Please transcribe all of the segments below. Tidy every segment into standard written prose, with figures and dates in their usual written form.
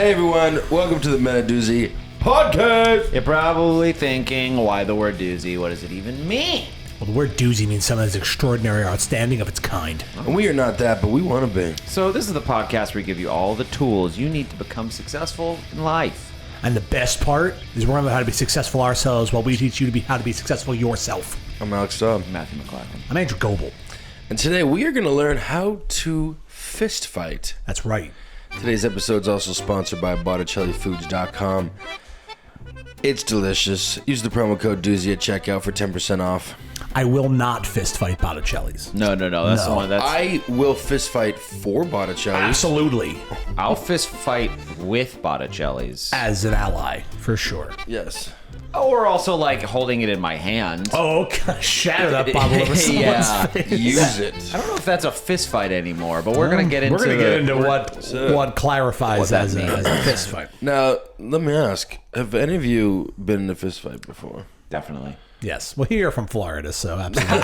Hey everyone, welcome to the Doozy podcast. You're probably thinking, why the word doozy? What does it even mean? Well, the word doozy means something that's extraordinary or outstanding of its kind. And we are not that, but we want to be. So this is the podcast where we give you all the tools you need to become successful in life. And the best part is we're going to learn how to be successful ourselves while we teach you how to be successful yourself. I'm Alex Staub. Matthew McLachlan. I'm Andrew Goebel. And today we are going to learn how to fist fight. That's right. Today's episode is also sponsored by BotticelliFoods.com. It's delicious. Use the promo code Doozy at checkout for 10% off. I will not fist fight Botticelli's. No. That's the one. I will fist fight for Botticelli. Absolutely. I'll fist fight with Botticelli's. As an ally, for sure. Yes. Or also like holding it in my hand. Oh, shatter that bottle over someone's face. Use it. I don't know if that's a fist fight anymore, but we're gonna get into what clarifies what as a fist fight. Now, let me ask, have any of you been in a fist fight before? Definitely. Yes. Well, you're from Florida, so absolutely.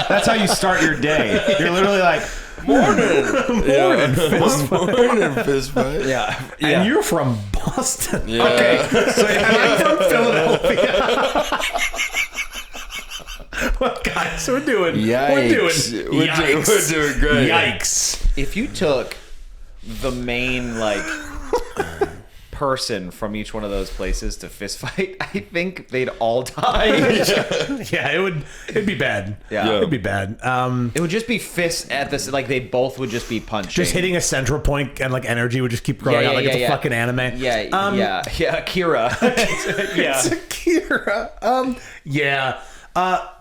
That's how you start your day. You're literally like, Morning fist fight. yeah. And you're from Boston. Yeah. Okay. So I'm from Philadelphia. Well, guys, we're doing Yikes. We're doing great. Yikes. If you took the main person from each one of those places to fist fight, I think they'd all die. Yeah, it'd be bad. Yeah. It'd be bad. It would just be fists at this, like they both would just be punching. Just hitting a central point and like energy would just keep growing out like it's a fucking anime. Yeah, Akira. It's Akira. Yeah.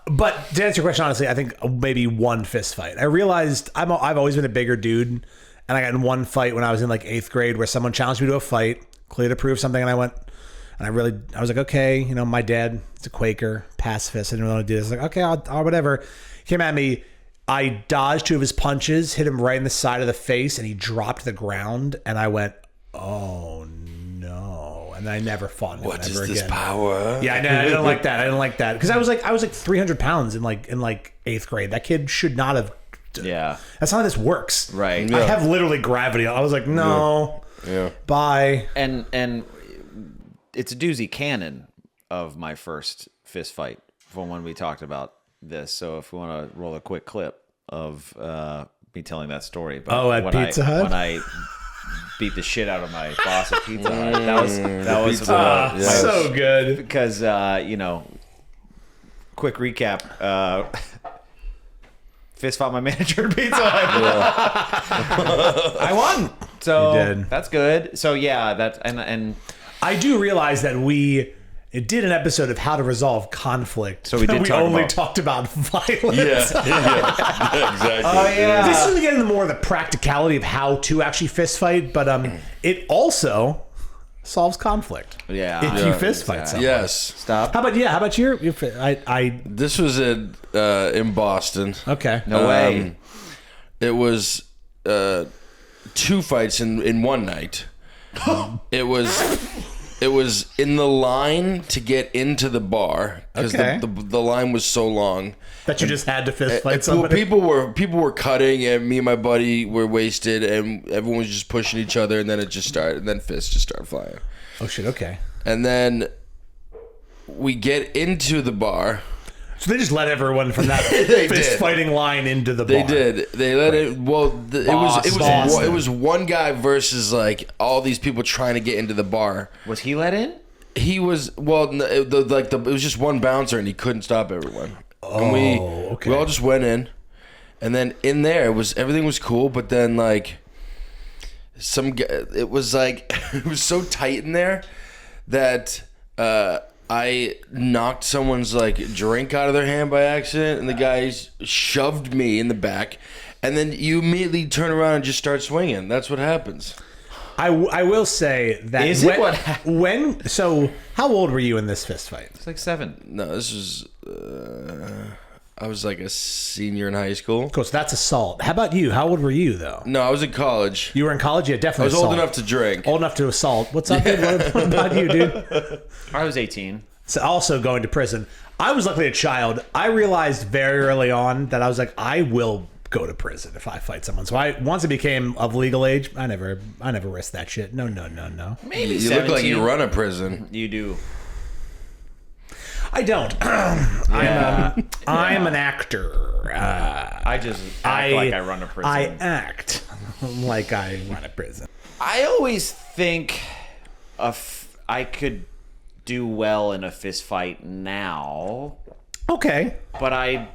But to answer your question, honestly, I think maybe one fist fight. I realized I've always been a bigger dude, and I got in one fight when I was in like 8th grade where someone challenged me to a fight, clearly to prove something, and I went, and I was like, okay, you know, my dad is a Quaker, pacifist, I didn't really want to do this. I was like, okay, I'll whatever. He came at me, I dodged 2 of his punches, hit him right in the side of the face, and he dropped to the ground, and I went, oh no, and I never fought him What ever is again. this power? Yeah, I didn't like that. I didn't like that because I was like 300 pounds in 8th grade. That kid should not have. Yeah, That's not how this works. right. I have literally gravity. I was like, no. Yeah. Bye. And it's a doozy canon of my first fist fight from when we talked about this. So if we want to roll a quick clip of me telling that story. But at Pizza Hut? When I beat the shit out of my boss at Pizza Hut. That was Yes. So good. because quick recap. Fist fought my manager at Pizza Hut. I won. So You did. that's good. So yeah, that and I do realize that we did an episode of how to resolve conflict. So we did We talk only about- talked about violence. Yeah, exactly. Oh yeah. This is getting more of the practicality of how to actually fist fight, but it also solves conflict. Yeah. If you fist fight someone. Yes. Stop. How about your I This was in Boston. okay. No way. It was 2 fights in one night. It was in the line to get into the bar because Okay. the line was so long. That you just had to fist fight Well, somebody. people were cutting, and me and my buddy were wasted, and everyone was just pushing each other, and then it just started, and then fists just started flying. Oh shit, okay. And then we get into the bar. So they just let everyone from that They fist did. fighting line into the They bar. did. They let it. Well, Boston. it was one guy versus like all these people trying to get into the bar. Was he let in? He was it was just one bouncer, and he couldn't stop everyone. And we all just went in, and then in there everything was cool, but then like some guy, it was like it was so tight in there that I knocked someone's like drink out of their hand by accident, and the guy shoved me in the back, and then you immediately turn around and just start swinging. That's what happens. I will say that Is it what so how old were you in this fist fight? It's like 7. No, this was I was like a senior in high school. Cool, so that's assault. How about you? How old were you though? No, I was in college. You were in college? Yeah, I definitely was assault. old enough to drink. Old enough to assault. What's up, dude? What about you, dude? I was 18. So also going to prison. I was luckily a child. I realized very early on that I was like, I will go to prison if I fight someone. So once it became of legal age, I never risked that shit. No. Maybe You look like 17. you run a prison. You do. I don't. I'm an actor. I just act like I run a prison. I act like I run a prison. I always think I could do well in a fist fight now, Okay. but I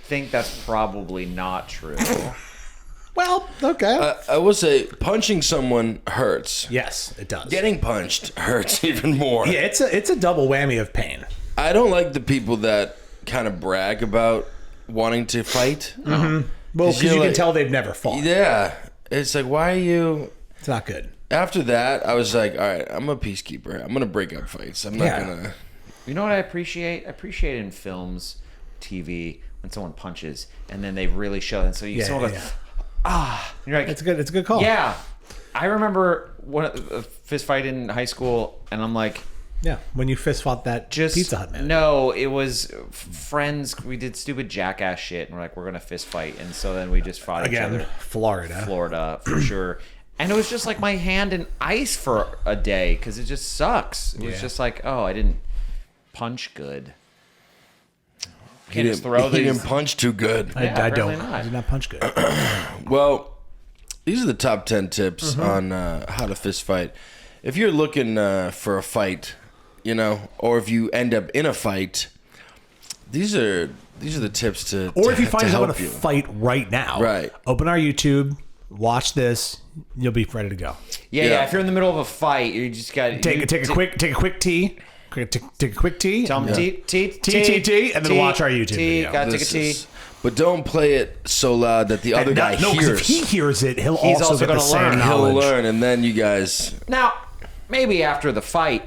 think that's probably not true. Well, okay. I will say, punching someone hurts. Yes, it does. Getting punched hurts even more. Yeah, it's a double whammy of pain. I don't like the people that kind of brag about wanting to fight. Well, because you can tell they've never fought. Yeah. It's like, why are you... It's not good. After that, I was like, all right, I'm a peacekeeper. I'm going to break up fights. I'm not going to... You know what I appreciate? I appreciate in films, TV, when someone punches and then they really show it. And so someone goes, and you're like... It's a good call. Yeah. I remember a fist fight in high school, and I'm like... Yeah, when you fist fought that Pizza Hut man. No, it was friends. We did stupid jackass shit, and we're like, we're gonna fist fight, and so then we just fought each other. Florida for sure. And it was just like my hand in ice for a day because it just sucks. It was just like, oh, I didn't punch good. He didn't punch too good. I don't. I did not punch good. Well, these are the top 10 tips on how to fist fight. If you're looking for a fight, or if you end up in a fight, these are the tips to Or if you find someone to you. fight right now, Right. Open our YouTube, watch this, you'll be ready to go. Yeah. If you're in the middle of a fight, you just got Take a quick tea. Take a quick tea. Tell them T, and then watch our YouTube video. Gotta take a tea. But don't play it so loud that the other guy No, because hears. if he hears it, he's also also get gonna the same learn. knowledge. He'll learn, and then you guys... Now, maybe after the fight,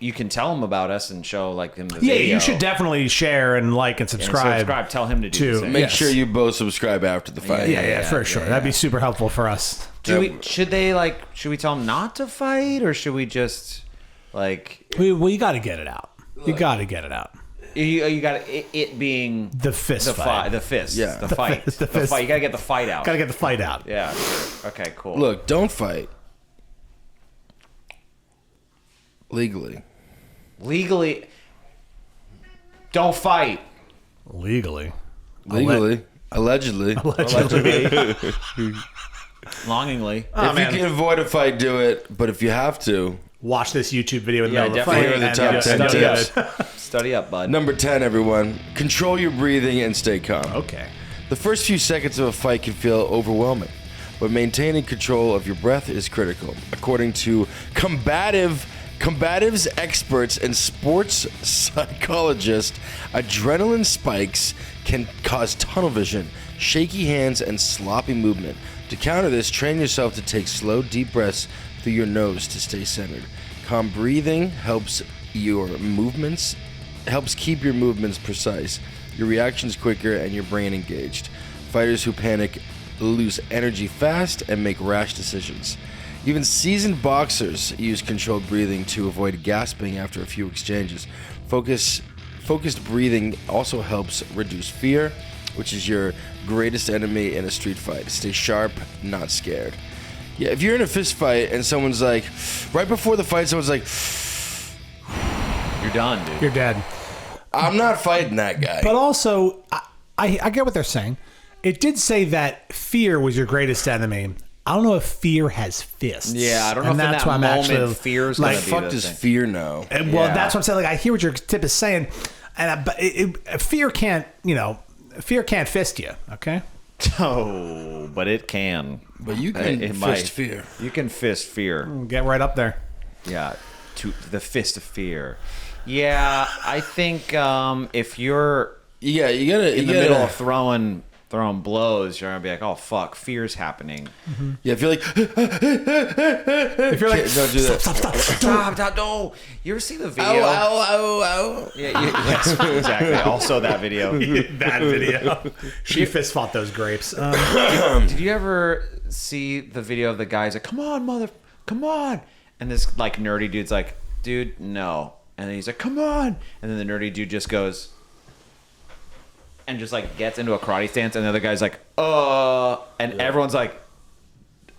you can tell him about us and show him the Yeah, video. you should definitely share and like and And subscribe. Tell him to do the same. Make Yes. sure you both subscribe after the fight. Yeah, for sure. That'd be super helpful for us. Should we tell them not to fight, or should we just Well, you got to get it out. You got to get it out. You got it being The fist fight. the fist, Yeah. the fight, the the fist. fight. You gotta get the fight out. Got to get the fight out. Yeah. Okay. Cool. Look, don't fight. Legally. Don't fight. Legally. Allegedly. Longingly. If you can avoid a fight, do it. But if you have to... Watch this YouTube video in the middle of the definitely. fight. Here are the top 10 study tips. it. Study up, bud. Number 10, everyone. Control your breathing and stay calm. Okay. The first few seconds of a fight can feel overwhelming, but maintaining control of your breath is critical. According to combatives experts and sports psychologists, adrenaline spikes can cause tunnel vision, shaky hands, and sloppy movement. To counter this, train yourself to take slow, deep breaths through your nose to stay centered. Calm breathing helps keep your movements precise, your reactions quicker, and your brain engaged. Fighters who panic lose energy fast and make rash decisions. Even seasoned boxers use controlled breathing to avoid gasping after a few exchanges. Focused breathing also helps reduce fear, which is your greatest enemy in a street fight. Stay sharp, not scared. Yeah, if you're in a fist fight and someone's like, right before the fight, someone's like, You're done, dude. You're dead. I'm not fighting that guy. But also, I get what they're saying. It did say that fear was your greatest enemy. I don't know if fear has fists. Yeah, I don't know and if in that's that why I'm moment actually fear's like, gonna be fuck the does thing. fear know? And, well, Yeah. that's what I'm saying. Like, I hear what your tip is saying, but fear can't, fear can't fist you. Okay. Oh, but it can. But you can It fist might. fear. You can fist fear. Get right up there. Yeah, to the fist of fear. Yeah, I think if you're Yeah, you gotta in the middle of throwing blows, you're gonna be like, "Oh fuck, fear's happening." Yeah, if you're like, If you're like, don't do that. Stop! No, you ever see the video? Ow. Yeah, yes, exactly. Also, that video. that video. She fist fought those grapes. Did you ever see the video of the guys like, "Come on!" And this nerdy dude's like, "Dude, no." And then he's like, "Come on!" And then the nerdy dude just goes, and just like gets into a karate stance, and the other guy's like, and everyone's like,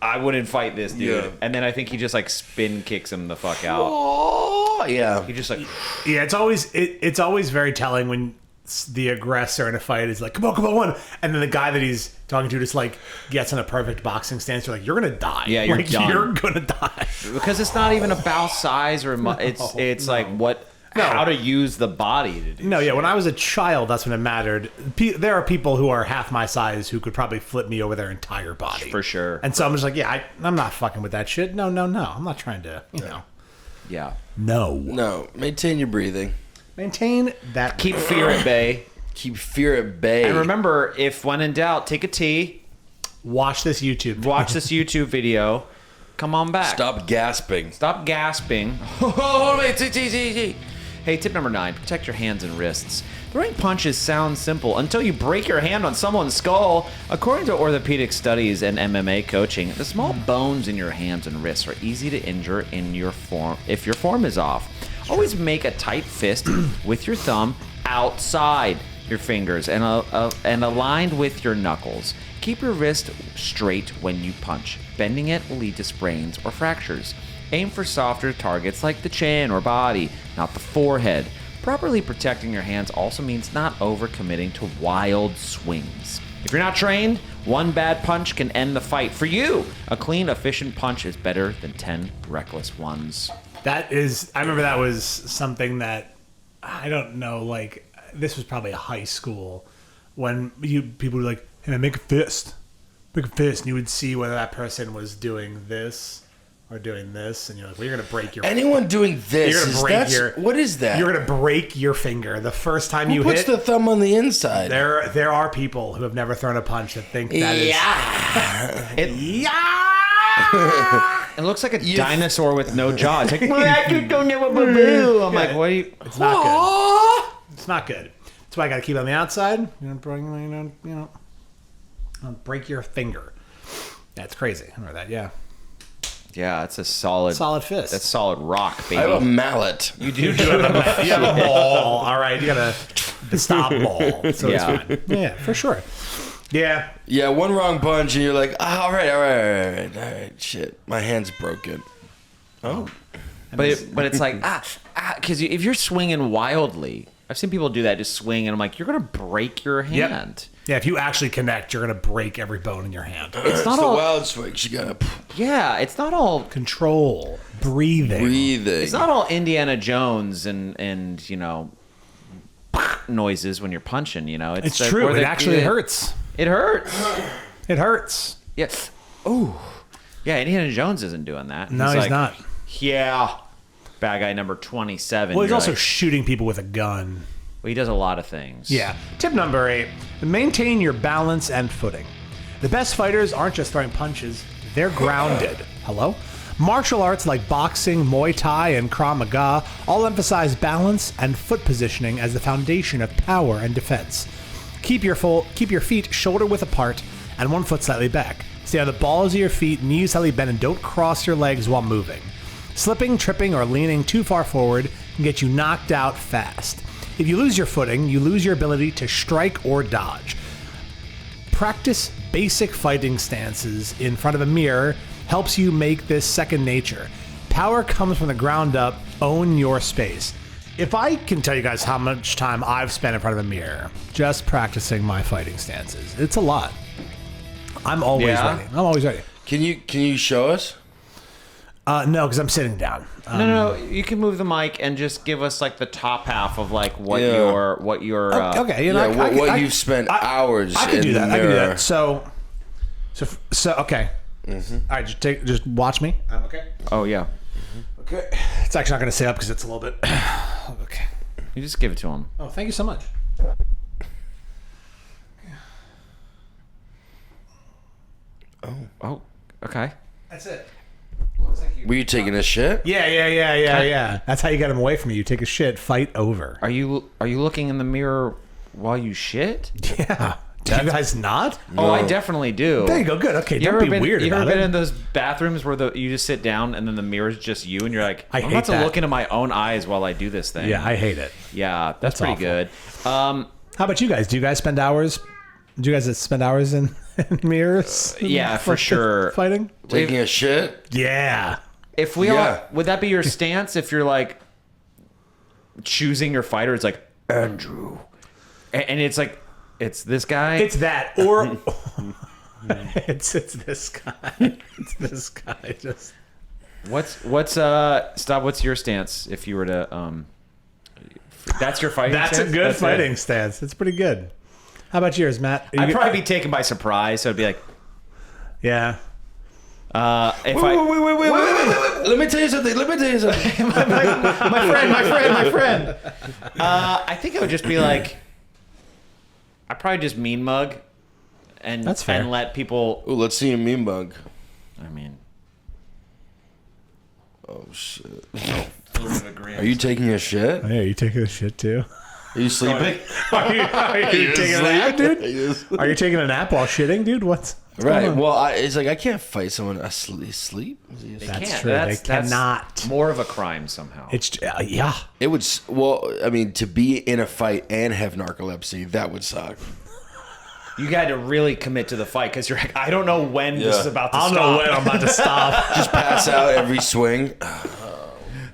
I wouldn't fight this dude. Yeah. And then I think he just like spin kicks him the fuck out. Oh, yeah. He just like, Yeah, it's always very telling when the aggressor in a fight is like, come on, one, and then the guy that he's talking to just like gets in a perfect boxing stance. You're like, you're gonna die. Yeah, you're like, done. You're gonna die. because it's not even about size or it's like how to use the body to do. No, yeah. shit. When I was a child, that's when it mattered. There are people who are half my size who could probably flip me over their entire body For sure. And so I'm just like, yeah, I'm not fucking with that shit. No. I'm not trying to, you know. Yeah. No, maintain your breathing. Maintain that. Keep fear at bay. Keep fear at bay. And remember, if when in doubt, take a tea, Watch this YouTube. watch this YouTube video, come on back. Stop gasping. Stop gasping. Oh, wait, Hey, tip number 9, protect your hands and wrists. Throwing punches sounds simple until you break your hand on someone's skull. According to orthopedic studies and MMA coaching, the small bones in your hands and wrists are easy to injure in your form if your form is off. Always make a tight fist with your thumb outside your fingers and aligned with your knuckles. Keep your wrist straight when you punch. Bending it will lead to sprains or fractures. Aim for softer targets like the chin or body, not the forehead. Properly protecting your hands also means not overcommitting to wild swings. If you're not trained, one bad punch can end the fight. For you, a clean, efficient punch is better than 10 reckless ones. I remember that was something that, I don't know, like, this was probably high school when people were like, hey man, make a fist. And you would see whether that person was doing this or doing this, and you're like, well, you're going to break your Anyone doing this, You're gonna break your- what is that? You're going to break your finger the first time Who you puts hit. the thumb on the inside? There are people who have never thrown a punch that think that is. It looks like a dinosaur with no jaw. It's like, I'm like, what are you? It's not good. It's not good. That's why I got to keep it on the outside. Don't break your finger. That's crazy. I remember that. Yeah. Yeah, it's a solid fist. That's solid rock, baby. I have a mallet. You do. You have a ball. All right. You got a stop ball. So it's fine. Yeah, for sure. Yeah. Yeah, one wrong punch and you're like, all right, shit, my hand's broken. Oh. But it's like, because if you're swinging wildly, I've seen people do that, just swing, and I'm like, you're going to break your hand. Yeah, if you actually connect, you're going to break every bone in your hand. It's not the all wild swings. You gotta Yeah, it's not all Control. Breathing. It's not all Indiana Jones and you know, noises when you're punching, you know. It's true. It actually hurts. It hurts. It hurts. Yeah. Oh. Yeah, Indiana Jones isn't doing that. No, he's like, not. Yeah. Bad guy number 27. Well, he's You're also like, shooting people with a gun. well, he does a lot of things. Yeah. Tip number 8, maintain your balance and footing. The best fighters aren't just throwing punches, they're grounded. Hello? Martial arts like boxing, Muay Thai, and Krav Maga all emphasize balance and foot positioning as the foundation of power and defense. Keep your feet shoulder width apart and one foot slightly back. Stay on the balls of your feet, knees slightly bent, and don't cross your legs while moving. Slipping, tripping, or leaning too far forward can get you knocked out fast. If you lose your footing, you lose your ability to strike or dodge. Practice basic fighting stances in front of a mirror helps you make this second nature. Power comes from the ground up. Own your space. If I can tell you guys how much time I've spent in front of a mirror just practicing my fighting stances, it's a lot. I'm always ready. I'm always ready. Can you show us? No, because I'm sitting down. No, you can move the mic and just give us like the top half of like what your Okay, you know, what you've spent hours. I can do that. The I can do mirror. that. So okay. Mm-hmm. All right, just watch me. I'm okay. Oh yeah. Okay. It's actually not going to stay up because it's a little bit. Okay. You just give it to him. Oh, thank you so much. Oh, okay. That's it. Were you taking a shit? Yeah. That's how you get him away from you. You take a shit, fight over. Are you looking in the mirror while you shit? Yeah. Do you guys not? Oh, I definitely do. There you go. Good. Okay. Don't be weird You about ever it. been in those bathrooms where you just sit down and then the mirror's just you and you're like, I I'm hate about to that. look into my own eyes while I do this thing. Yeah, I hate it. Yeah, that's pretty awful. good. How about you guys? Do you guys spend hours? Do you guys spend hours in mirrors? Yeah, for sure. Fighting? Taking a shit? Yeah. If we all, would that be your stance if you're like choosing your fighter? It's like Andrew, and it's like it's this guy. It's that, or it's this guy. It's this guy. Just what's your stance if you were to that's your fighting that's stance? A good fighting stance. It's pretty good. How about yours, Matt? I'd probably be taken by surprise, so I'd be like, yeah. Wait. Let me tell you something. my friend. I think I would just be like, I'd probably just mean mug, and that's fair. And let people. Ooh, let's see a mean bug. I mean, oh shit. Are you taking a shit? Oh, yeah, you taking a shit too? Are you sleeping? Are you taking a nap, dude? Are you taking a nap while shitting, dude? What's right. Well, it's like I can't fight someone asleep. That's true. They cannot. More of a crime somehow. It's yeah. It would. Well, I mean, to be in a fight and have narcolepsy, that would suck. You got to really commit to the fight because you're like, I don't know when this is about to stop. I don't know when I'm about to stop. Just pass out every swing.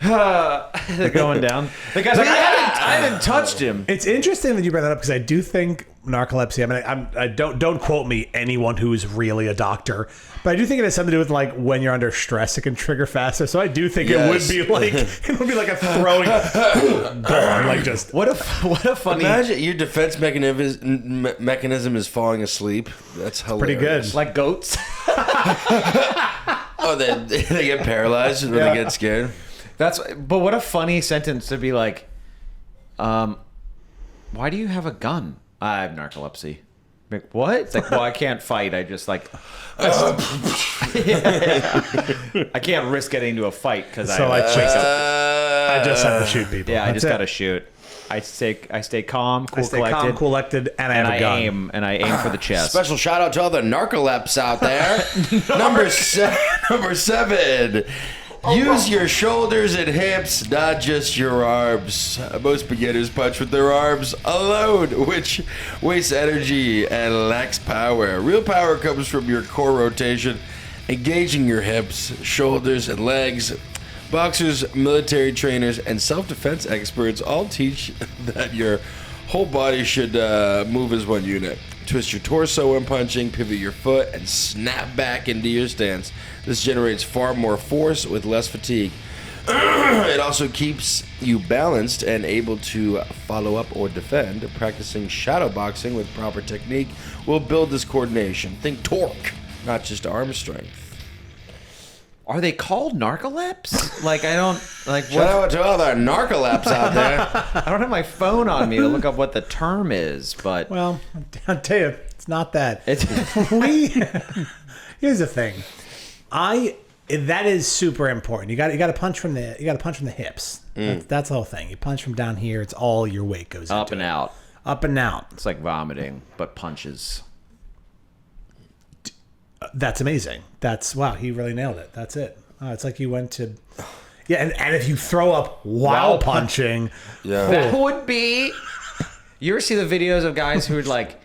They're going down. The guy's like, I haven't touched him. It's interesting that you bring that up because I do think narcolepsy. I mean, I don't quote me anyone who is really a doctor, but I do think it has something to do with like when you're under stress, it can trigger faster. So I do think it would be like a throwing, like just what a funny. Imagine your defense mechanism is falling asleep. That's hilarious. pretty good. Like goats. Oh, they get paralyzed when they get scared. But what a funny sentence to be like, why do you have a gun? I have narcolepsy. Like, what? It's like, well, I can't fight. I just like, I can't risk getting into a fight because I just have to shoot people. Yeah, I just got to shoot. I stay calm, collected, and I have a gun. I aim for the chest. Special shout out to all the narcolepts out there. Number 7. Use your shoulders and hips, not just your arms. Most beginners punch with their arms alone, which wastes energy and lacks power. Real power comes from your core rotation, engaging your hips, shoulders, and legs. Boxers, military trainers, and self-defense experts all teach that your whole body should move as one unit. Twist your torso when punching, pivot your foot, and snap back into your stance. This generates far more force with less fatigue. It also keeps you balanced and able to follow up or defend. Practicing shadow boxing with proper technique will build this coordination. Think torque, not just arm strength. Are they called narcolepts? Like, I don't like. Shout out to all the narcolepts out there. I don't have my phone on me to look up what the term is, but well, I'll tell you, it's not that. It's Here's the thing. That is super important. You got to punch from the hips. That's the whole thing. You punch from down here. It's all your weight goes up into and it. out. Up and out. It's like vomiting, but punches. That's amazing. Wow. He really nailed it. That's it. It's like you went to. Yeah, and if you throw up while punching, that would be. You ever see the videos of guys who would like?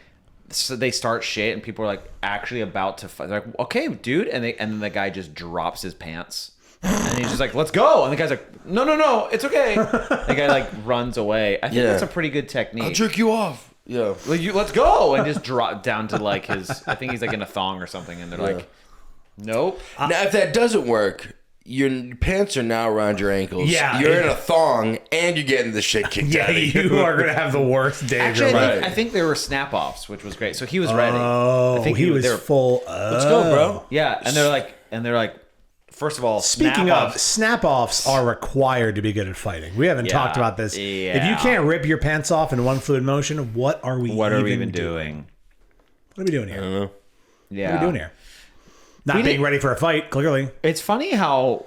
So they start shit and people are like actually about to fight. They're like, okay, dude, and then the guy just drops his pants and he's just like, let's go. And the guy's like, no, it's okay. The guy like runs away. I think that's a pretty good technique. I'll jerk you off. Yeah. Like, let's go, and just drop down to like his. I think he's like in a thong or something, and they're like, nope. Now, if that doesn't work, your pants are now around your ankles. Yeah, you're in a thong, and you're getting the shit kicked out of you. You are gonna have the worst day of your Actually, life. I think there were snap offs, which was great. So he was ready. Oh, I think he was they were, full. Let's go, bro. Yeah, and they're like, first of all, speaking of, snap offs are required to be good at fighting. We haven't talked about this. Yeah. If you can't rip your pants off in one fluid motion, what are we even doing? What are we doing here? I don't know. Yeah, what are we doing here? Not being ready for a fight, clearly. It's funny how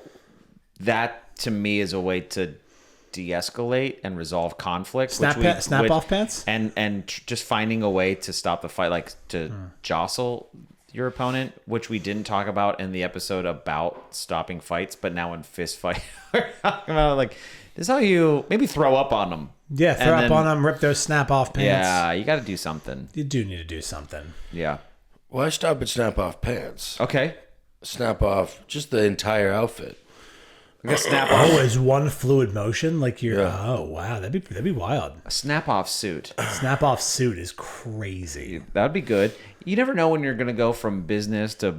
that to me is a way to de-escalate and resolve conflict. Snap off pants, and just finding a way to stop the fight, like to jostle your opponent, which we didn't talk about in the episode about stopping fights, but now in fist fight, we're talking about like this is how you maybe throw up on them. Yeah, throw up on them, rip those snap-off pants. Yeah, you got to do something. You do need to do something. Yeah. Why stop at snap off pants? Okay. Snap off just the entire outfit. We got snap off. Oh, is one fluid motion? Like you're... Yeah. Oh, wow. That'd be wild. A snap off suit. Snap-off suit is crazy. That would be good. You never know when you're going to go from business to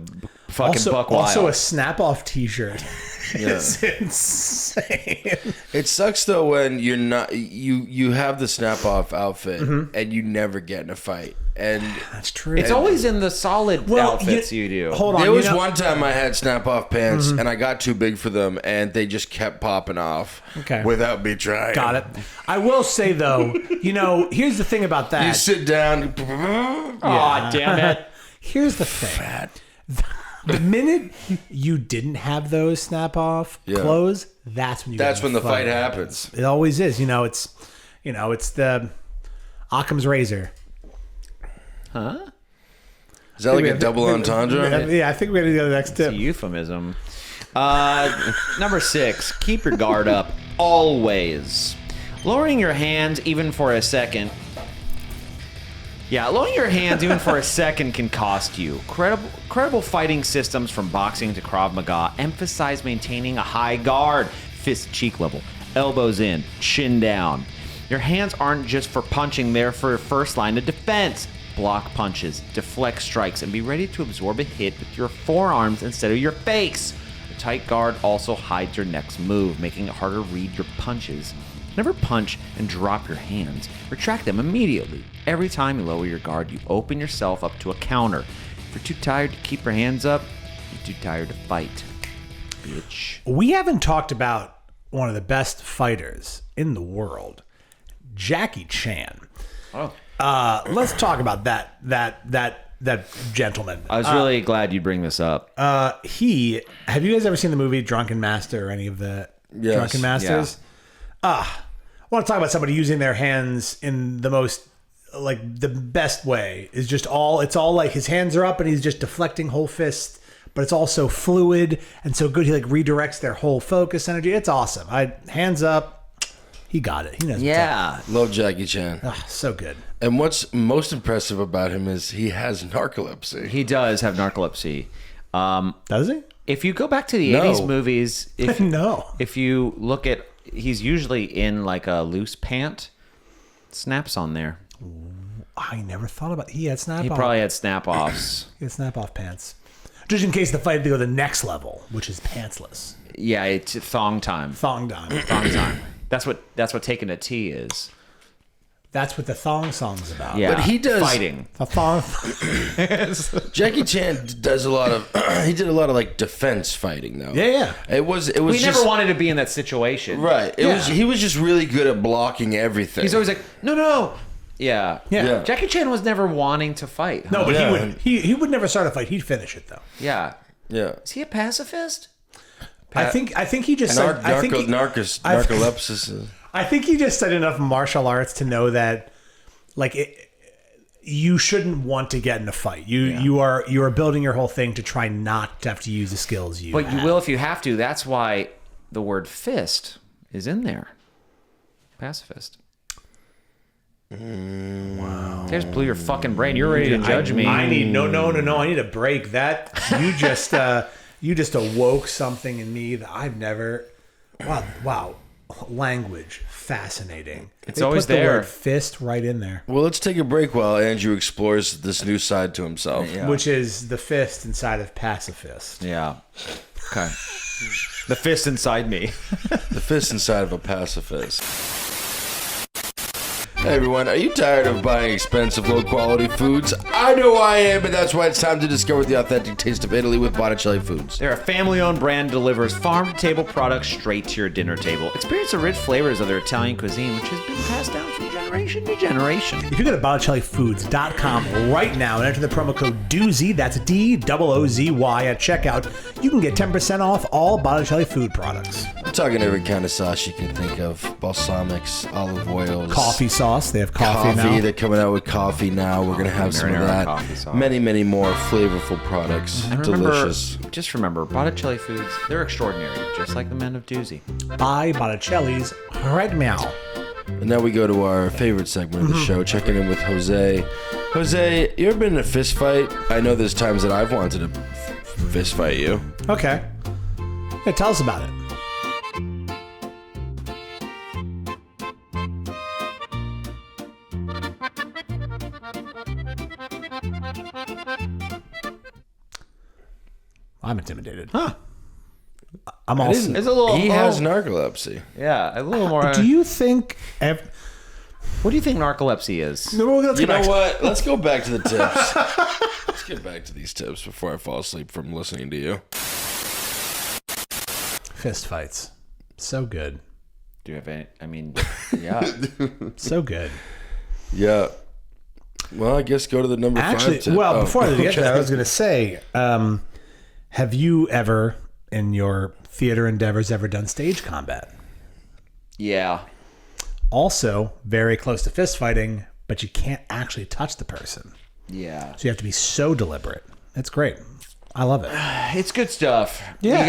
fucking buck wild. Also, a snap-off T-shirt Yeah. is insane. It sucks though when you're not you have the snap off outfit and you never get in a fight. And That's true. It's always in the solid outfits you do. Hold on. there was one time I had snap off pants and I got too big for them and they just kept popping off without me trying. Got it. I will say, though, here's the thing about that. You sit down. Aw, damn it. Here's the thing. The minute you didn't have those snap-off clothes, that's when the fight happens. It always is. It's the Occam's razor. Huh? Is that like a double entendre? Yeah, I think we're going to go to the next It's a tip. euphemism. Number 6, keep your guard up always. Lowering your hands even for a second. Yeah, lowering your hands even for a second can cost you. Credible fighting systems from boxing to Krav Maga emphasize maintaining a high guard. Fist cheek level, elbows in, chin down. Your hands aren't just for punching, they're for first line of defense. Block punches, deflect strikes, and be ready to absorb a hit with your forearms instead of your face. A tight guard also hides your next move, making it harder to read your punches. Never punch and drop your hands. Retract them immediately. Every time you lower your guard, you open yourself up to a counter. If you're too tired to keep your hands up, you're too tired to fight. Bitch. We haven't talked about one of the best fighters in the world, Jackie Chan. Oh. Let's talk about that gentleman. I was really glad you bring this up. Have you guys ever seen the movie Drunken Master or any of the Drunken Masters? I want to talk about somebody using their hands in the most, the best way. Is just it's all like his hands are up and he's just deflecting whole fist, but it's also fluid and so good. He redirects their whole focus energy. It's awesome. Hands up. He got it. He knows what's up. Love Jackie Chan. So good. And what's most impressive about him is he has narcolepsy. He does have narcolepsy. Does he? If you go back to the 80s movies, if you look at, he's usually in a loose pant. Snaps on there. I never thought about it. He had snap-off. He probably had snap-offs. He had snap-off pants. Just in case the fight had to go to the next level, which is pantsless. Yeah, it's thong time. Thong time. Thong time. That's what taking a T is. That's what the thong song's about. Yeah, but he does fighting. The thong. Jackie Chan does a lot of. He did a lot of defense fighting though. Yeah. It was. We just, never wanted to be in that situation. Right. He was just really good at blocking everything. He's always like, no. Yeah. Yeah. Jackie Chan was never wanting to fight. Huh? No, but he would never start a fight. He'd finish it though. Yeah. Yeah. Is he a pacifist? I think he just said. Narcolepsis. I think he just said enough martial arts to know that, you shouldn't want to get in a fight. You are building your whole thing to try not to have to use the skills you. But you will if you have to. That's why the word fist is in there. Pacifist. Wow. Just blew your fucking brain. You're ready to judge me. I need no. I need a break. That you just awoke something in me that I've never. Wow. Language fascinating. It's always there. The word fist right in there. Well, let's take a break while Andrew explores this new side to himself. Yeah. Which is the fist inside of pacifist. Yeah. Okay. The fist inside me. The fist inside of a pacifist. Hey everyone, are you tired of buying expensive, low-quality foods? I know I am, and that's why it's time to discover the authentic taste of Italy with Botticelli Foods. They're a family-owned brand that delivers farm-to-table products straight to your dinner table. Experience the rich flavors of their Italian cuisine, which has been passed down from generation to generation. If you go to BotticelliFoods.com right now and enter the promo code Doozy, that's DOOZY at checkout, you can get 10% off all Botticelli food products. I'm talking every kind of sauce you can think of. Balsamics, olive oils. Coffee sauce. They have coffee now. They're coming out with coffee now. We're going to have some of that. Many, many more flavorful products. Delicious. Just remember, Botticelli Foods, they're extraordinary, just like the men of Doozy. Buy Botticelli's right now. And now we go to our favorite segment of the show, checking in with Jose. Jose, you ever been in a fist fight? I know there's times that I've wanted to fist fight you. Okay. Hey, tell us about it. I'm intimidated. Huh. I'm also. It's a little. He has narcolepsy. Yeah, a little more. Do you think? What do you think narcolepsy is? No, let's You go back know what? Let's go back to the tips. Let's get back to these tips before I fall asleep from listening to you. Fist fights. So good. Do you have any? I mean, yeah. So good. Yeah. Well, I guess go to the number 5 tip. Well, before I get to that, I was going to say, have you ever, in your theater endeavors, ever done stage combat? Yeah. Also, very close to fist fighting, but you can't actually touch the person. Yeah. So you have to be so deliberate. It's great. I love it. It's good stuff. Yeah.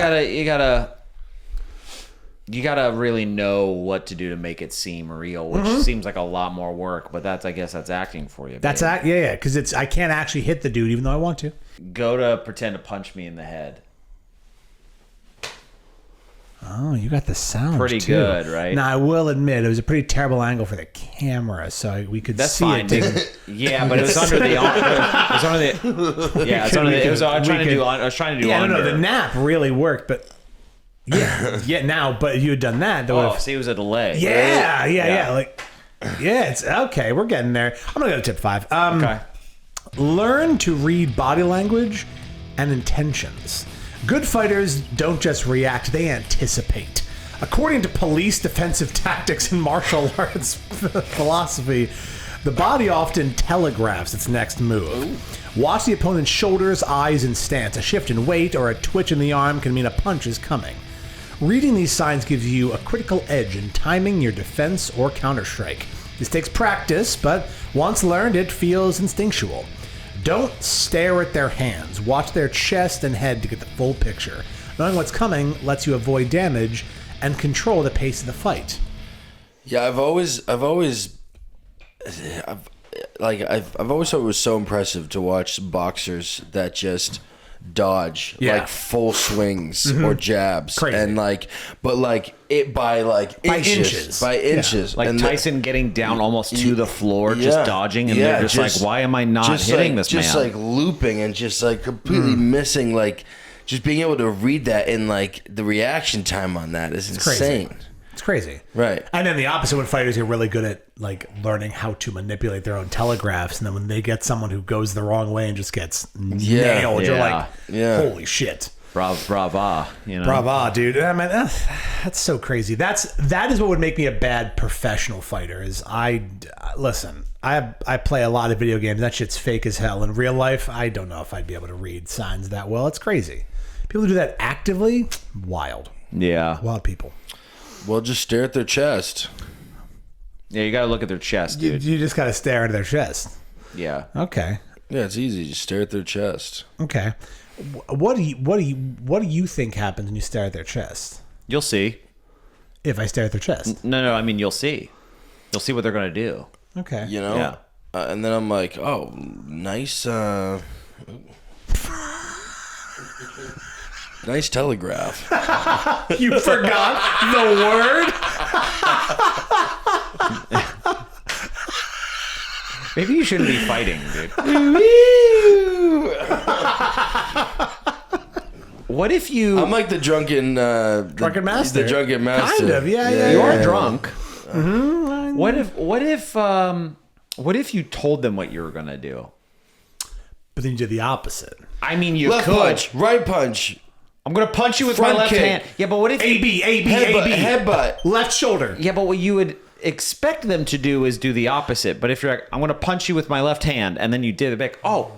You gotta really know what to do to make it seem real, which seems like a lot more work, but I guess that's acting for you. That's because I can't actually hit the dude even though I want to. Go to pretend to punch me in the head. Oh, you got the sound Pretty too. good, right? Now I will admit it was a pretty terrible angle for the camera, so we could That's see fine. it. Yeah, but it was under the. It was under the. Yeah, it's under the. It was. I was trying to do. Yeah, under. no, the nap really worked, but now, but you had done that. Oh, see, it was a delay. Yeah. Like, it's okay. We're getting there. I'm gonna go to tip 5. Okay. Learn to read body language and intentions. Good fighters don't just react, they anticipate. According to police defensive tactics and martial arts philosophy, the body often telegraphs its next move. Watch the opponent's shoulders, eyes, and stance. A shift in weight or a twitch in the arm can mean a punch is coming. Reading these signs gives you a critical edge in timing your defense or counterstrike. This takes practice, but once learned, it feels instinctual. Don't stare at their hands. Watch their chest and head to get the full picture. Knowing what's coming lets you avoid damage and control the pace of the fight. Yeah, I've always thought it was so impressive to watch boxers that just dodge like full swings or jabs. Crazy. And but it by inches. Like and Tyson getting down almost to the floor, just dodging, and they're just like, why am I not hitting this man? Just like looping and just like completely missing, like just being able to read that, and like the reaction time on that is insane. Crazy. It's crazy. Right. And then the opposite, when fighters get really good at like learning how to manipulate their own telegraphs, and then when they get someone who goes the wrong way and just gets nailed, you're like, holy shit. Brava, you know. Brava, dude. I mean, that's so crazy. That is what would make me a bad professional fighter. Is I play a lot of video games. That shit's fake as hell. In real life, I don't know if I'd be able to read signs that well. It's crazy. People who do that actively, wild. Yeah. Wild people. Well, just stare at their chest. Yeah, you gotta look at their chest, dude. You just gotta stare into their chest. Yeah. Okay. Yeah, it's easy. Just stare at their chest. Okay. What do you think happens when you stare at their chest? You'll see. If I stare at their chest. No, I mean, you'll see. You'll see what they're gonna do. Okay. You know? Yeah. And then I'm like, oh, nice nice telegraph. You forgot the word? Maybe you shouldn't be fighting, dude. What if you... I'm like the drunken master. The drunken master. Kind of, yeah. You are drunk. Mm-hmm. What if you told them what you were gonna do? But then you did the opposite. I mean, you Left could. punch, right punch. I'm gonna punch you with Front my left kick. hand. Yeah, but what if AB, Headbutt. left shoulder. Yeah, but what you would expect them to do is do the opposite. But if you're like, I'm gonna punch you with my left hand, and then you did it back, oh,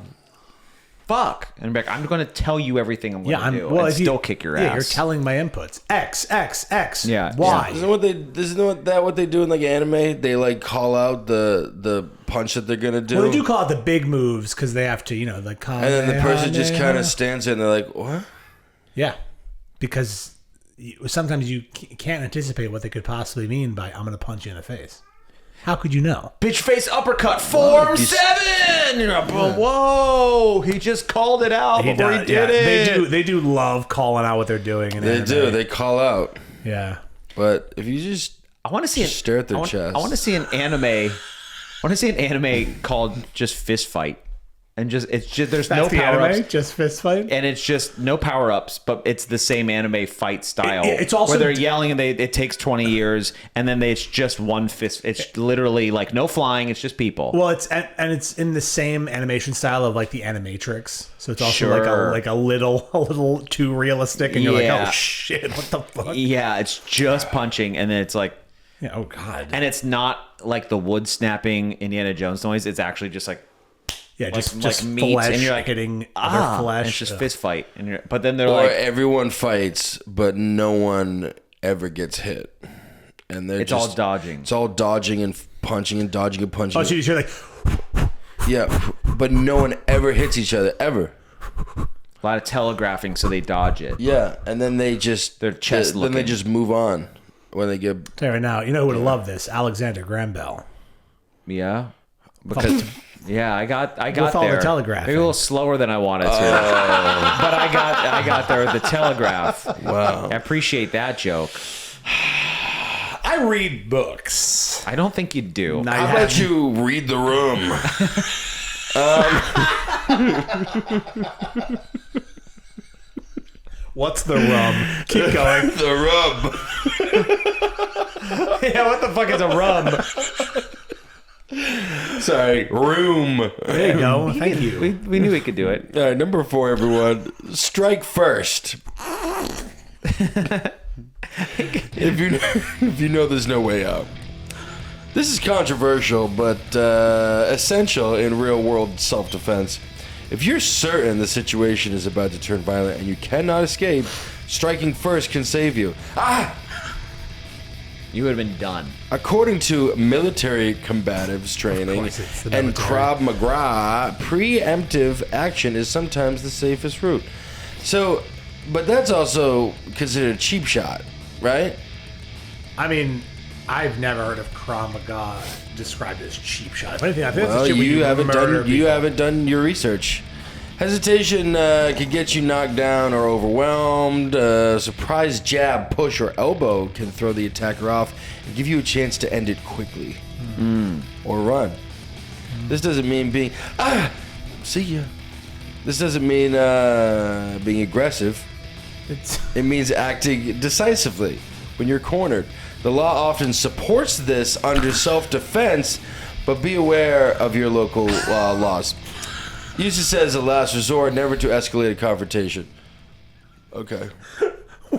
fuck, and back, I'm gonna tell you everything I'm gonna do, and still kick your ass. Yeah, you're telling my inputs. X, Yeah, Y. Isn't what they do in like anime? They like call out the punch that they're gonna do. Well, they do call it the big moves because they have to, like. And then the person just kind of stands there and they're like, what? Yeah, because sometimes you can't anticipate what they could possibly mean by "I'm going to punch you in the face." How could you know? Bitch face uppercut, form 7. You're up, whoa! He just called it out before he did it. They do love calling out what they're doing. In They anime. do. They call out. Yeah. But if you just I want to see stare at their chest. I want to see an anime. I want to see an anime called just Fist Fight, and it's just there's That's no the power anime, ups, just fist fight. and it's just no power ups, but it's the same anime fight style. It's also where they're yelling and it takes 20 years, and then it's just one fist. It's literally like no flying. It's just people. Well, it's it's in the same animation style of like the Animatrix, so it's also Sure. like a little too realistic, and you're Yeah. like, oh shit, what the fuck? Yeah, it's just punching, and then it's like. Yeah, oh god. And it's not like the wood snapping Indiana Jones noise. It's actually just like Yeah, just like meat, flesh and you're like hitting other flesh. and it's just fist fight. And but then they're or like, everyone fights, but no one ever gets hit. And they're it's just, all dodging. It's all dodging and punching and dodging and punching. Oh, so you're like, Yeah, but no one ever hits each other, ever. A lot of telegraphing, so they dodge it. Yeah, and then they just... Their chest Then they looking. just move on when they get... tell you right now, you know who would love this? Alexander Graham Bell. Yeah, because I got With all there. the telegraphing. Maybe a little slower than I wanted to, but I got there with the telegraph. Wow. I appreciate that joke. I read books. I don't think you do. Now How about you read the room? What's the rum? Keep going. The rub. Yeah, what the fuck is a rub? Sorry, room. There you go. Thank you. We knew we could do it. All right, number 4, everyone. Strike first. if you know there's no way out. This is controversial, but essential in real-world self-defense. If you're certain the situation is about to turn violent and you cannot escape, striking first can save you. You would have been done. According to military combatives training course it's the and military. Krav Maga, preemptive action is sometimes the safest route. So, but that's also considered a cheap shot, right? I mean, I've never heard of Krav Maga described as cheap shot. If anything, I think that's Well, the shit where you haven't murder done you people. haven't done your research. Hesitation can get you knocked down or overwhelmed. Surprise jab, push, or elbow can throw the attacker off and give you a chance to end it quickly or run. This doesn't mean being see ya. This doesn't mean being aggressive. It means acting decisively when you're cornered. The law often supports this under self-defense, but be aware of your local laws. Usually says a last resort, never to escalate a confrontation. Okay.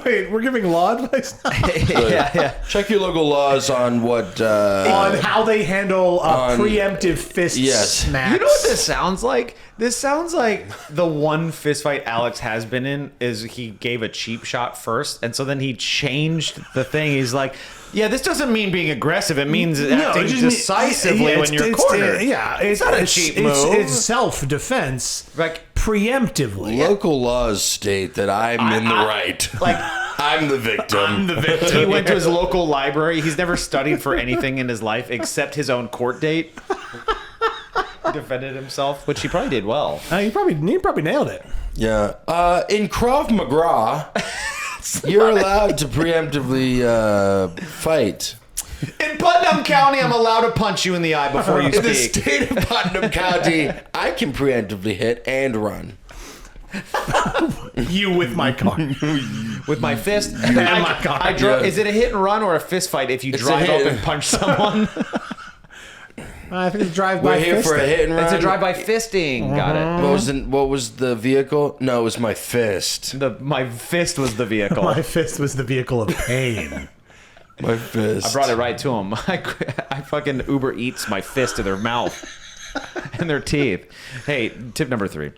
Wait, we're giving law advice now? Yeah. Check your local laws on what... on how they handle preemptive fist smacks. You know what this sounds like? This sounds like the one fist fight Alex has been in is he gave a cheap shot first, and so then he changed the thing. He's like, yeah, this doesn't mean being aggressive. It means acting it just means- decisively yeah, when you're cornered. It's not a cheap move. It's self-defense, Like, preemptively. Local laws state that I'm in the right. like I'm the victim. he went to his local library. He's never studied for anything in his life except his own court date. Defended himself, which he probably did well. You probably nailed it. Yeah. In Krav Maga, you're allowed to preemptively fight. In Putnam County, I'm allowed to punch you in the eye before you In the speak. state of Putnam County, I can preemptively hit and run. You with my car. With my fist. and my car. Yeah. Is it a hit and run or a fist fight if you It's drive a up hit. and punch someone? I think it's drive-by We're here for a fisting. hit and run. It's a drive-by fisting. Got it. What was the vehicle? No, it was my fist. My fist was the vehicle. My fist was the vehicle of pain. My fist. I brought it right to him. I fucking Uber Eats my fist to their mouth and their teeth. Hey, tip number 3.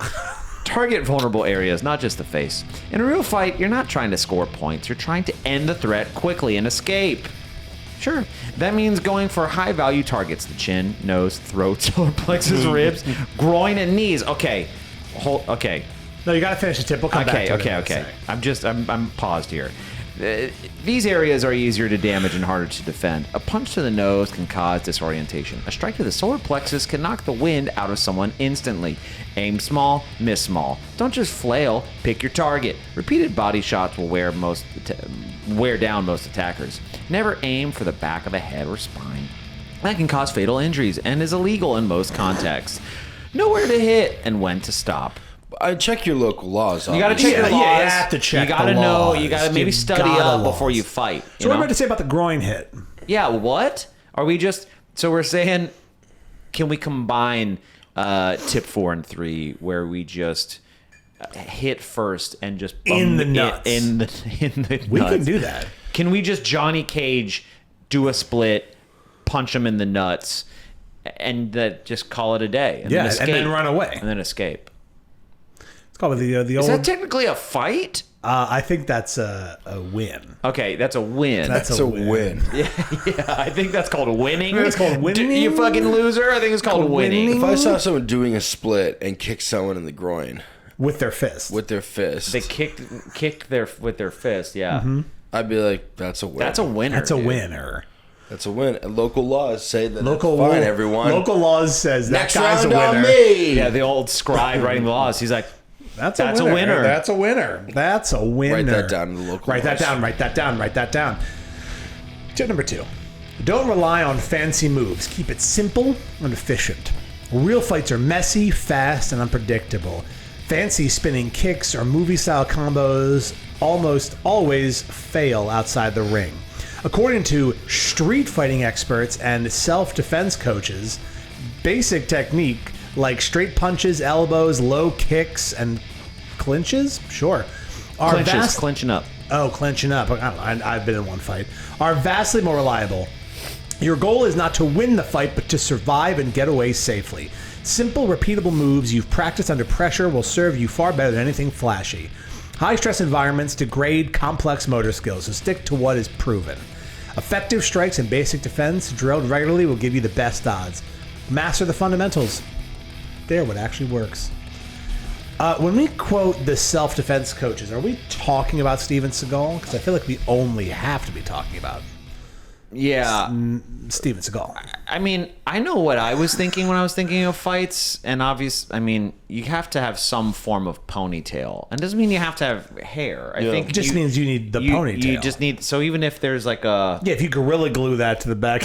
Target vulnerable areas, not just the face. In a real fight, you're not trying to score points. You're trying to end the threat quickly and escape. Sure, that means going for high-value targets. The chin, nose, throat, solar plexus, ribs, groin, and knees. Okay. Okay. No, you got to finish the tip. We'll come back to it in a Okay. sec. I'm paused here. These areas are easier to damage and harder to defend. A punch to the nose can cause disorientation. A strike to the solar plexus can knock the wind out of someone instantly. Aim small, miss small. Don't just flail, pick your target. Repeated body shots will wear down most attackers. Never aim for the back of the head or spine. That can cause fatal injuries and is illegal in most contexts. Know where to hit and when to stop. I check your local laws. You got to check your laws. Yeah, you have to check You got to the know. laws. You got to maybe You study gotta up laws. before you fight. So what am I to say about the groin hit? Yeah, what? Are we just... So we're saying, can we combine tip 4 and 3 where we just hit first and just... In the nuts. In the We nuts? can do that. Can we just Johnny Cage, do a split, punch him in the nuts, and just call it a day? And Yeah, then escape, and then run away. And then escape. It's called the old... Is that technically a fight? I think that's a win. Okay, that's a win. That's It's a win. Yeah, I think that's called winning. That's called winning? You fucking loser. I think it's called winning. If I saw someone doing a split and kick someone in the groin With their fist. with their fist, They kicked with their fist. Yeah, Mm-hmm. I'd be like, "That's a win. that's a winner. That's a dude. winner. That's a win." And local laws say that Local it's fine, everyone. Local laws says Next that guy's round a winner. on me. Yeah, the old scribe writing the laws. He's like, That's That's a a winner. winner. That's a winner. That's a winner. Write that down in the local Write that laws. down. Write that down. Write that down. Tip number 2. Don't rely on fancy moves. Keep it simple and efficient. Real fights are messy, fast, and unpredictable. Fancy spinning kicks or movie-style combos almost always fail outside the ring. According to street fighting experts and self-defense coaches, basic technique like straight punches, elbows, low kicks, and clinches, sure, are clinching up. Oh, clenching up. I've been in one fight. Are vastly more reliable. Your goal is not to win the fight, but to survive and get away safely. Simple, repeatable moves you've practiced under pressure will serve you far better than anything flashy. High-stress environments degrade complex motor skills, so stick to what is proven. Effective strikes and basic defense drilled regularly will give you the best odds. Master the fundamentals. They're what actually works. When we quote the self-defense coaches, are we talking about Steven Seagal? Because I feel like we only have to be talking about Yeah. Steven Seagal. I mean, I know what I was thinking when I was thinking of fights, and I mean, you have to have some form of ponytail, and doesn't mean you have to have hair. I think It just means you need the ponytail. You just need, so even if there's like a Yeah, if you gorilla glue that to the back.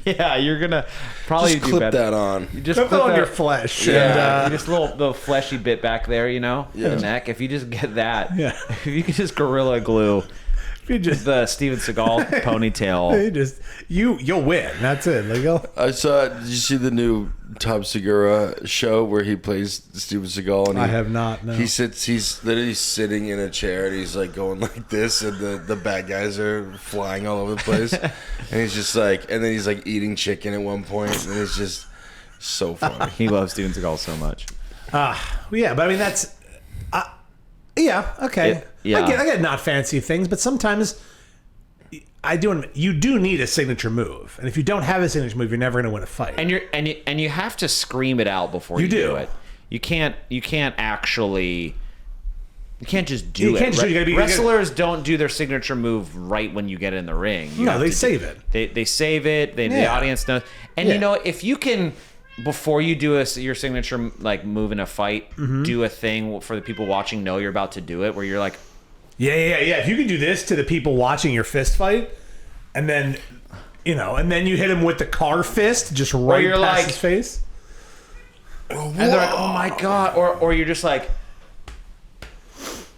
yeah, you're gonna probably Just do clip better. that on. You just Put clip on that- your flesh. Yeah, And, just a little fleshy bit back there, you know, in the neck. If you just get that, Yeah. if you could just gorilla glue if you just, the Steven Seagal ponytail. you'll win. That's it. Like, I saw. Did you see the new Tom Segura show where he plays Steven Seagal? And I have not. No. He sits. He's literally sitting in a chair and he's like going like this, and the bad guys are flying all over the place, and he's just like, and then he's like eating chicken at one point, and it's just so funny. He loves Steven Seagal so much. Yeah, but I mean that's. Yeah. Okay. Yeah. I get not fancy things, but sometimes you do need a signature move, and if you don't have a signature move, you're never going to win a fight. And you have to scream it out before you do it. You can't actually. You can't just do You it. can't just do it. You gotta be- Wrestlers don't do their signature move right when you get in the ring. You No, have they to save do- it. They save it. The Yeah. audience knows. And Yeah. you know, if you can, before you do your signature like move in a fight, Mm-hmm. do a thing for the people watching know you're about to do it, where you're like, Yeah. If you can do this to the people watching your fist fight, and then and then you hit him with the car fist just right you're past like- his face. and they're like, oh my god, or you're just like.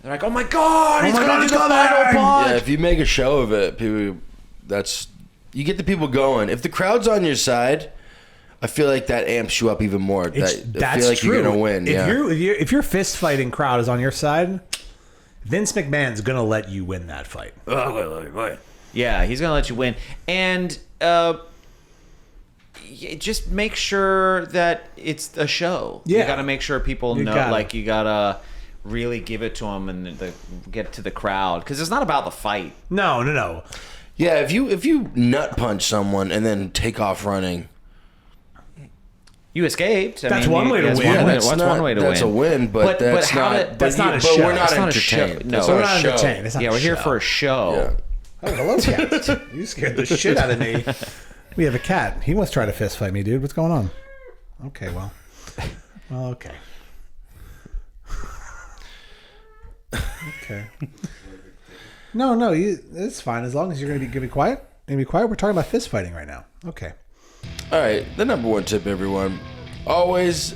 They're like, oh my god, he's gonna do the final punch. Yeah, if you make a show of it, people, you get the people going. If the crowd's on your side, I feel like that amps you up even more. I That's feel like true. you're gonna win. If your fist fighting crowd is on your side, Vince McMahon's gonna let you win that fight. Yeah, he's gonna let you win, and just make sure that it's a show. Yeah. You got to make sure people know. gotta. Like you gotta really give it to them and get to the crowd because it's not about the fight. No. Yeah, if you nut punch someone and then take off running, You escaped. That's one way to win. That's one way to win. That's a win, but that's not. That's not a But show. we're not It's not a show. entertained. No, It's We're not not a show. entertained. It's not Yeah, a we're here show. for a show. Yeah. Oh, hello, cat. You scared the shit out of me. We have a cat. He wants to try to fist fight me, dude. What's going on? Okay, well, okay. Okay. No, it's fine as long as you're gonna be quiet. Gonna be quiet. We're talking about fist fighting right now. Okay. All right, the number one tip, everyone. Always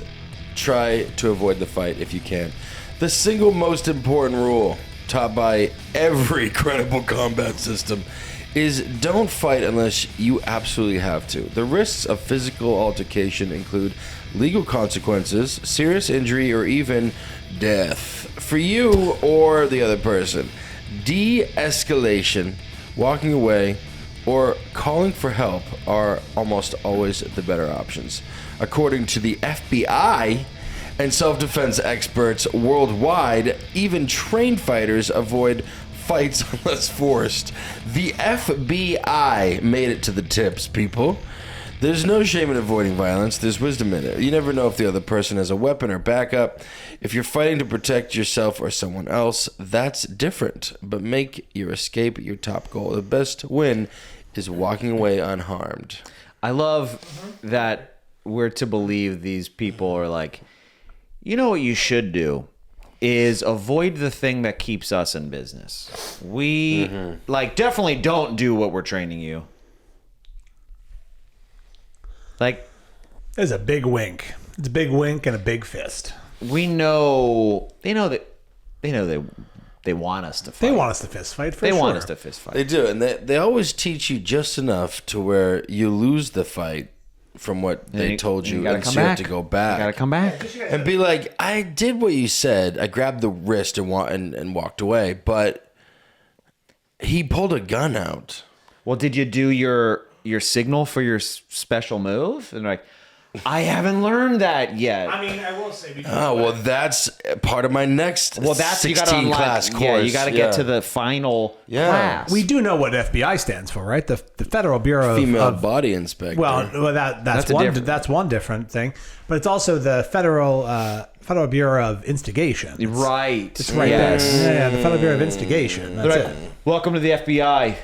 try to avoid the fight if you can. The single most important rule taught by every credible combat system is don't fight unless you absolutely have to. The risks of physical altercation include legal consequences, serious injury, or even death for you or the other person. De-escalation, walking away, or calling for help are almost always the better options. According to the FBI and self-defense experts worldwide, even trained fighters avoid fights unless forced. The FBI made it to the tips, people. There's no shame in avoiding violence. There's wisdom in it. You never know if the other person has a weapon or backup. If you're fighting to protect yourself or someone else, that's different. But make your escape your top goal. The best win is walking away unharmed. I love that we're to believe these people are like, you know what you should do is avoid the thing that keeps us in business. We like definitely don't do what we're training you. Like, There's a big wink. It's a big wink and a big fist. we know they want us to fight. They want us to fist fight for They sure. want us to fist fight. They do, and they always teach you just enough to where you lose the fight from what they told you, gotta and come so you have back. to go back. You gotta come back. And be like, I did what you said. I grabbed the wrist and walked away, but he pulled a gun out. Well, did you do your signal for your special move? And like, I haven't learned that yet. I mean, I will say. Oh, well, that's part of my next Well, that's you got to 16 unlock. class course. Yeah, you got to get to the final class. We do know what FBI stands for, right? The Federal Bureau female of body inspector. Well, that's a one different- that's one different thing, but it's also the Federal Bureau of Instigation. Right. It's right there. Yeah, the Federal Bureau of Instigation. That's Right. it. Welcome to the FBI.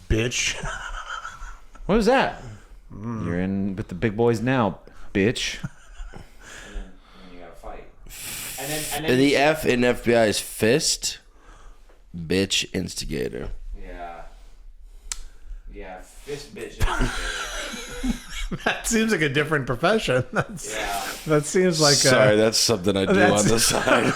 Bitch. What was that? You're in with the big boys now, bitch. And then you gotta fight. And then the F in FBI is fist, bitch, instigator. Yeah, fist bitch. That seems like a different profession. That seems like Sorry, that's something I do that's- on the side.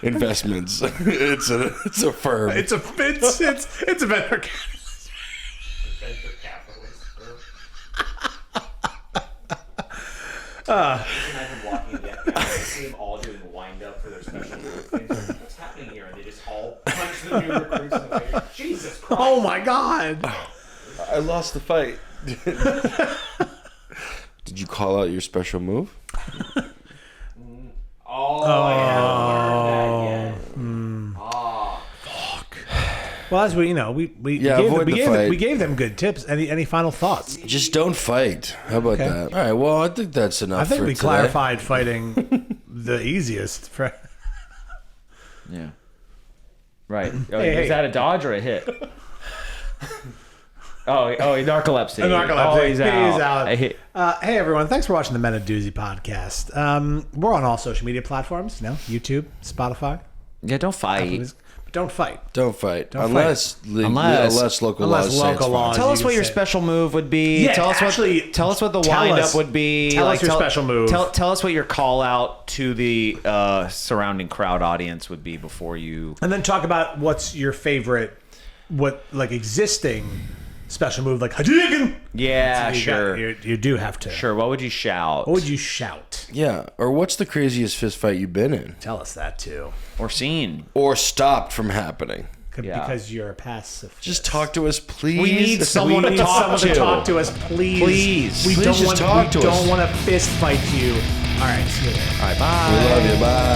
Investments. It's a firm. it's a better. Imagine walking in the FBI, I see them all doing wind up for their special move things. What's happening here? And they just all punch the new recruits in the face. Jesus Christ! Oh my God! I lost the fight. Did you call out your special move? I haven't learned that yet. Well, as we avoid the fight. we gave them good tips. Any final thoughts? Just don't fight. How about that? All right. Well, I think that's enough. I think for we today. clarified fighting the easiest. Yeah. Right. Hey. Is that a dodge or a hit? narcolepsy. Narcolepsy. Oh, he's out. Hey everyone, thanks for watching the Men of Doozy podcast. We're on all social media platforms, YouTube, Spotify. Yeah, don't fight. But don't fight. Don't fight Unless local laws. say it's local fine. laws. Tell us you what your say. special move would be. Yeah, tell us what the wind up would be. Tell us your special move. Tell us what your call out to the surrounding crowd audience would be before you. And then talk about what's your favorite, existing special move, like Hadouken. Yeah, So sure. you do have to. Sure. What would you shout? What would you shout? Yeah. Or what's the craziest fist fight you've been in? Tell us that too. Or seen? Or stopped from happening? Yeah. Because you're a pacifist. Just talk to us, please. We need someone to talk to. to us, please. Please. We Please don't just want. talk We to us. don't want to fist fight you. All right. See you later. All right. Bye. We love you. Bye.